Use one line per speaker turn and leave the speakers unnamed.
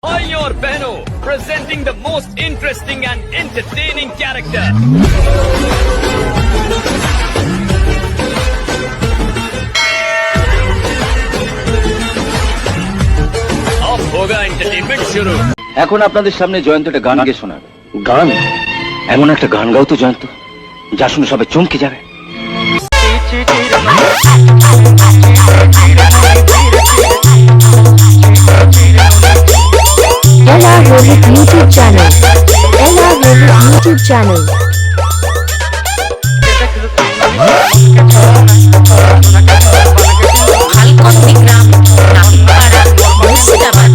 Bhai और बहनों, presenting the most interesting and entertaining character. अब होगा entertainment शुरू।
এখন আপনাদের সামনে জয়ন্ত একটা গান গেয়ে শোনাবে। গান? এমন একটা গান গাও তো জয়ন্ত, যা শুনে সবাই চমকে যাবে।
LR Rohit YouTube channel. LR Rohit YouTube channel.
হালকন্দি গ্রাম, নামপাড়া, মুর্শিদাবাদ।